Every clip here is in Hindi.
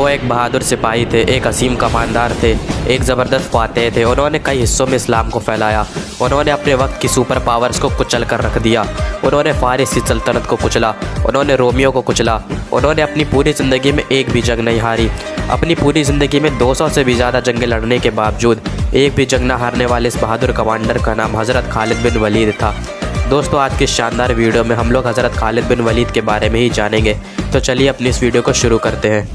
वो एक बहादुर सिपाही थे, एक असीम कमांडर थे, एक ज़बरदस्त फातेह थे। उन्होंने कई हिस्सों में इस्लाम को फैलाया। उन्होंने अपने वक्त की सुपर पावर्स को कुचल कर रख दिया। उन्होंने फारिस की सल्तनत को कुचला, उन्होंने रोमियो को कुचला। उन्होंने अपनी पूरी ज़िंदगी में एक भी जंग नहीं हारी। अपनी पूरी ज़िंदगी में 200 से भी ज़्यादा जंगें लड़ने के बावजूद एक भी जंग न हारने वाले इस बहादुर कमांडर का नाम हज़रत खालिद बिन वलीद था। दोस्तों, आज की शानदार वीडियो में हम लोग हज़रत खालिद बिन वलीद के बारे में ही जानेंगे। तो चलिए अपनी इस वीडियो को शुरू करते हैं।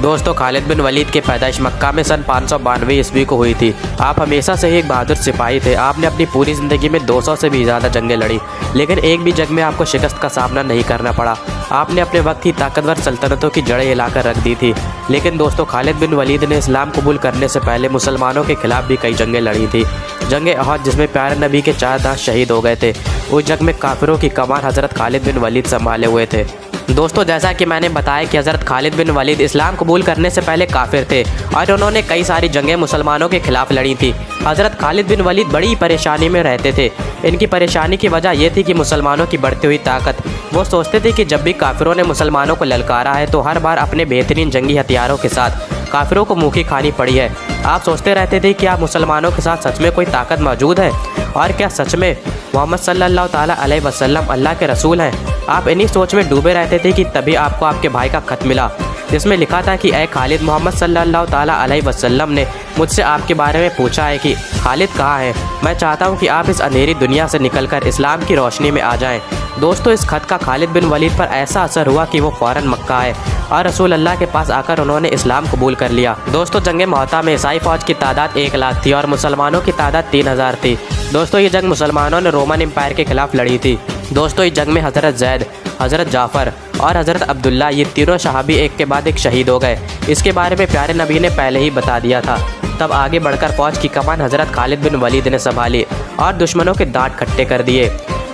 दोस्तों, खालिद बिन वलीद की पैदाइश मक्का में सन 592 ईस्वी को हुई थी। आप हमेशा से ही एक बहादुर सिपाही थे। आपने अपनी पूरी ज़िंदगी में 200 से भी ज़्यादा जंगें लड़ी, लेकिन एक भी जंग में आपको शिकस्त का सामना नहीं करना पड़ा। आपने अपने वक्त की ताकतवर सल्तनतों की जड़ें हिलाकर रख दी थी। लेकिन दोस्तों, खालिद बिन वलीद ने इस्लाम कबूल करने से पहले मुसलमानों के खिलाफ भी कई जंगें लड़ी थी। जंग अहद, जिसमें प्यारे नबी के 4 दास शहीद हो गए थे, उस जंग में काफिरों की कमान हज़रत खालिद बिन वलीद संभाले हुए थे। दोस्तों, जैसा कि मैंने बताया कि हज़रत खालिद बिन वलीद इस्लाम कबूल करने से पहले काफिर थे और उन्होंने कई सारी जंगें मुसलमानों के खिलाफ लड़ी थी। हज़रत खालिद बिन वलीद बड़ी परेशानी में रहते थे। इनकी परेशानी की वजह यह थी कि मुसलमानों की बढ़ती हुई ताकत। वो सोचते थे कि जब भी काफिरों ने मुसलमानों को ललकारा है तो हर बार अपने बेहतरीन जंगी हथियारों के साथ काफिरों को मुँह की खानी पड़ी है। आप सोचते रहते थे कि आप मुसलमानों के साथ सच में कोई ताकत मौजूद है और क्या सच में मोहम्मद सल्लल्लाहु ताला अलैहि वसल्लम अल्लाह के रसूल हैं। आप इन्हीं सोच में डूबे रहते थे कि तभी आपको आपके भाई का खत मिला, जिसमें लिखा था कि ए खालिद, मोहम्मद सल्लल्लाहु ताला अलैहि वसल्लम ने मुझसे आपके बारे में पूछा है कि खालिद कहाँ है। मैं चाहता हूँ कि आप इस अंधेरी दुनिया से निकलकर इस्लाम की रोशनी में आ जाएं। दोस्तों, इस खत का खालिद बिन वलीद पर ऐसा असर हुआ कि वो फ़ौरन मक्का आए और रसूल अल्लाह के पास आकर उन्होंने इस्लाम कबूल कर लिया। दोस्तों, जंग मुअत्ता में ईसाई फ़ौज की तादाद 1 लाख थी और मुसलमानों की तादाद 3000 थी। दोस्तों, ये जंग मुसलमानों ने रोमन एम्पायर के खिलाफ लड़ी थी। दोस्तों, इस जंग में हज़रत जैद, हज़रत जाफ़र और हज़रत अब्दुल्ला, ये तीनों सहाबी एक के बाद एक शहीद हो गए। इसके बारे में प्यारे नबी ने पहले ही बता दिया था। तब आगे बढ़कर फ़ौज की कमान हज़रत खालिद बिन वलीद ने संभाली और दुश्मनों के दांत खट्टे कर दिए।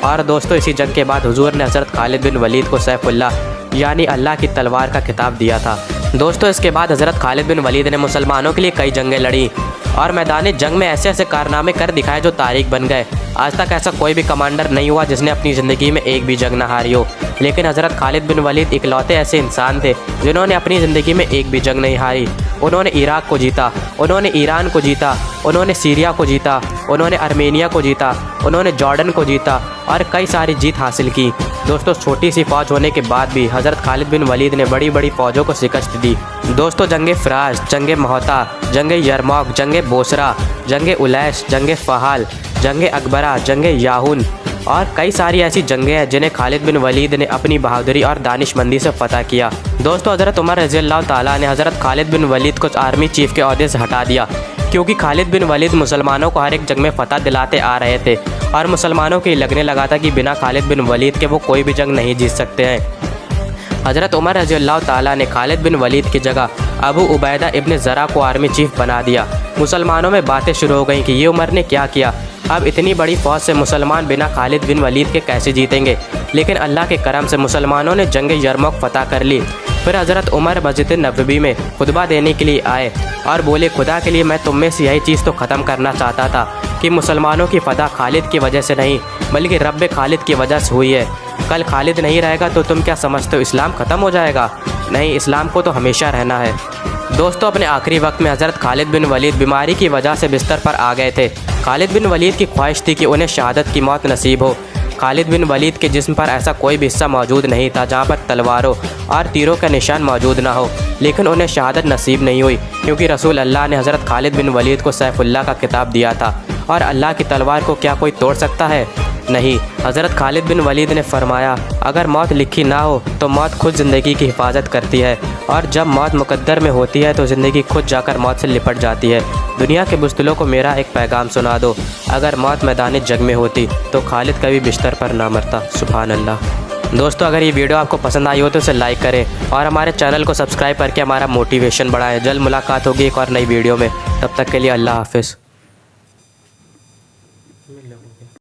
और दोस्तों, इसी जंग के बाद हुजूर ने हज़रत खालिद बिन वलीद को सैफुल्लाह यानी अल्लाह की तलवार का खिताब दिया था। दोस्तों, इसके बाद हज़रत खालिद बिन वलीद ने मुसलमानों के लिए कई जंगें लड़ी और मैदान जंग में ऐसे ऐसे कारनामे कर दिखाए जो तारीख बन गए। आज तक ऐसा कोई भी कमांडर नहीं हुआ जिसने अपनी ज़िंदगी में एक भी जंग न हारी हो, लेकिन हज़रत खालिद बिन वलीद इकलौते ऐसे इंसान थे जिन्होंने अपनी ज़िंदगी में एक भी जंग नहीं हारी। उन्होंने इराक को जीता, उन्होंने ईरान को जीता, उन्होंने सीरिया को जीता, उन्होंने आर्मेनिया को जीता, उन्होंने जॉर्डन को जीता और कई सारी जीत हासिल की। दोस्तों, छोटी सी फ़ौज होने के बाद भी हज़रत खालिद बिन वलीद ने बड़ी बड़ी फ़ौजों को शिकस्त दी। दोस्तों, जंग फ़राज, जंग मुअत्ता, जंग यरमौक, जंग बोसरा, जंग उलैश, जंग फ़हाल, जंग अकबरा, जंग याहून और कई सारी ऐसी जंगें हैं जिन्हें खालिद बिन वलीद ने अपनी बहादुरी और दानिशमंदी से फ़तह किया। दोस्तों, हज़रत उमर रज़ियल्लाहु ताला ने हज़रत खालिद बिन वलीद को आर्मी चीफ़ के ओहदे से हटा दिया, क्योंकि खालिद बिन वलीद मुसलमानों को हर एक जंग में फ़तह दिलाते आ रहे थे और मुसलमानों को ये लगने लगा था कि बिना खालिद बिन वलीद के वो कोई भी जंग नहीं जीत सकते हैं। हज़रत उमर रज़ियल्लाहु ताला ने खालिद बिन वलीद की जगह अबू उबैदा इब्न ज़रा को आर्मी चीफ़ बना दिया। मुसलमानों में बातें शुरू हो गईं कि ये उमर ने क्या किया। अब इतनी बड़ी फ़ौज से मुसलमान बिना खालिद बिन वलीद के कैसे जीतेंगे। लेकिन अल्लाह के करम से मुसलमानों ने जंग यरमौक फ़तह कर ली। फिर हज़रत उमर मस्जिद नबवी में खुतबा देने के लिए आए और बोले, खुदा के लिए मैं तुम में से यही चीज़ तो ख़त्म करना चाहता था कि मुसलमानों की फ़तह खालिद की वजह से नहीं बल्कि रब्बे खालिद की वजह से हुई है। कल खालिद नहीं रहेगा तो तुम क्या समझते हो, इस्लाम ख़त्म हो जाएगा? नहीं, इस्लाम को तो हमेशा रहना है। दोस्तों, अपने आखिरी वक्त में हज़रत खालिद बिन वलीद बीमारी की वजह से बिस्तर पर आ गए थे। खालिद बिन वलीद की ख्वाहिश थी कि उन्हें शहादत की मौत नसीब हो। खालिद बिन वलीद के जिस्म पर ऐसा कोई भी हिस्सा मौजूद नहीं था जहाँ पर तलवारों और तीरों का निशान मौजूद ना हो, लेकिन उन्हें शहादत नसीब नहीं हुई, क्योंकि रसूल अल्लाह ने हज़रत खालिद बिन वलीद को सैफुल्लाह का खिताब दिया था और अल्लाह की तलवार को क्या कोई तोड़ सकता है? नहीं। हज़रत खालिद बिन वलीद ने फरमाया, अगर मौत लिखी ना हो तो मौत खुद ज़िंदगी की हिफाजत करती है और जब मौत मुकद्दर में होती है तो ज़िंदगी खुद जाकर मौत से लिपट जाती है। दुनिया के बुज़दिलों को मेरा एक पैगाम सुना दो, अगर मौत मैदान जंग में होती तो खालिद कभी बिस्तर पर ना मरता। सुभान अल्लाह। दोस्तों, अगर ये वीडियो आपको पसंद आई हो तो इसे लाइक करें और हमारे चैनल को सब्सक्राइब करके हमारा मोटिवेशन बढ़ाएं। जल्द मुलाकात होगी एक और नई वीडियो में, तब तक के लिए अल्लाह हाफ़िज़।